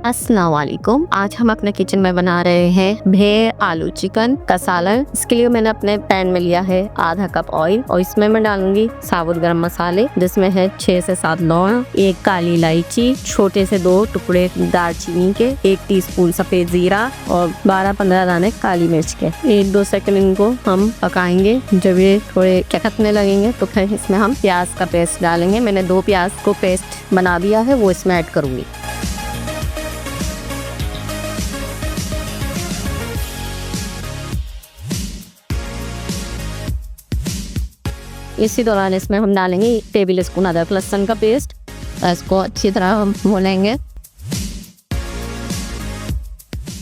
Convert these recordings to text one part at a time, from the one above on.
अस्सलाम वालेकुम। आज हम अपने किचन में बना रहे हैं भेड़ आलू चिकन का सालन। इसके लिए मैंने अपने पैन में लिया है आधा कप ऑयल और इसमें मैं डालूंगी साबुत गरम मसाले, जिसमें है 6 से 7 लौंग, 1 काली इलायची, छोटे से 2 टुकड़े दालचीनी के, 1 टीस्पून सफेद जीरा और 12-15 दाने काली मिर्च के। 1-2 सेकंड इनको हम पकाएंगे। जब ये थोड़े चटकने लगेंगे तो फिर इसमें हम प्याज का पेस्ट डालेंगे। मैंने 2 प्याज को पेस्ट बना दिया है, वो इसमें ऐड करूंगी। इसी दौरान इसमें हम डालेंगे 1 टेबल स्पून अदरक लहसुन का पेस्ट। इसको अच्छी तरह हम भूनेंगे।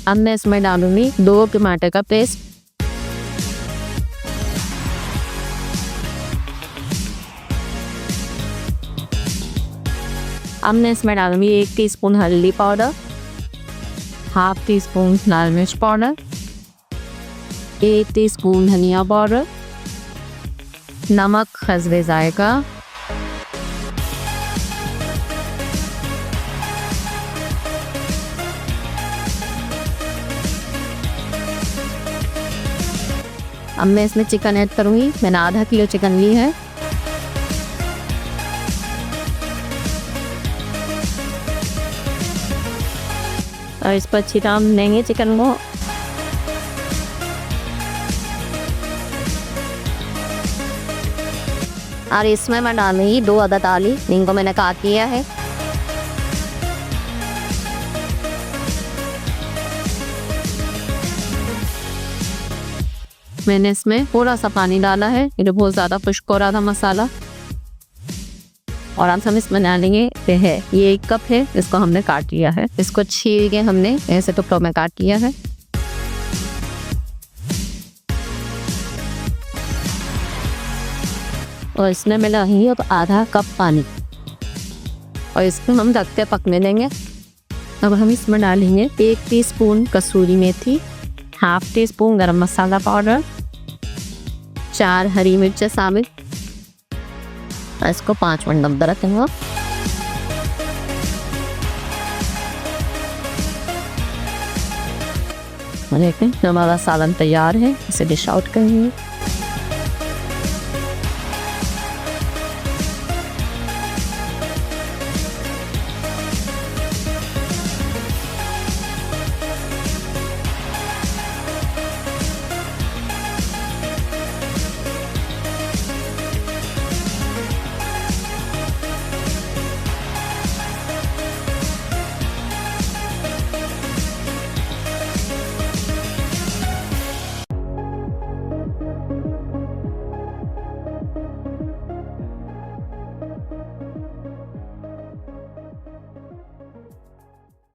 अब मैं इसमें डालूंगी 2 टमाटर का पेस्ट, अब मैं इसमें डालूंगी 1 टीस्पून हल्दी पाउडर, हाफ टीस्पून लाल मिर्च पाउडर, 1 टीस्पून धनिया पाउडर, नमक हस्बे जायका, अब मैं इसमें चिकन ऐड करूंगी। मैंने आधा किलो चिकन ली है। और इस पर अच्छी तरह भूनेंगे चिकन को। और इसमें मैं डालूंगी 2 अदद आलू, इनको मैंने काट लिया है। मैंने इसमें थोड़ा सा पानी डाला है, ये बहुत ज़्यादा खुश्क हो रहा था मसाला। और अब हम इसमें डालेंगे ये 1 कप है, इसको हमने काट लिया है। इसको छील के हमने ऐसे टुकड़ों में काट लिया है। और इसमें मिला ही तो आधा कप पानी, और इसको हम ढक के पकने देंगे। अब हम इसमें डालेंगे 1 टीस्पून कसूरी मेथी, हाफ टीस्पून गरम मसाला पाउडर, 4 हरी मिर्च शामिल। इसको 5 मिनट दम रखेंगे। देखें हमारा सालन तैयार है, इसे डिश आउट करेंगे।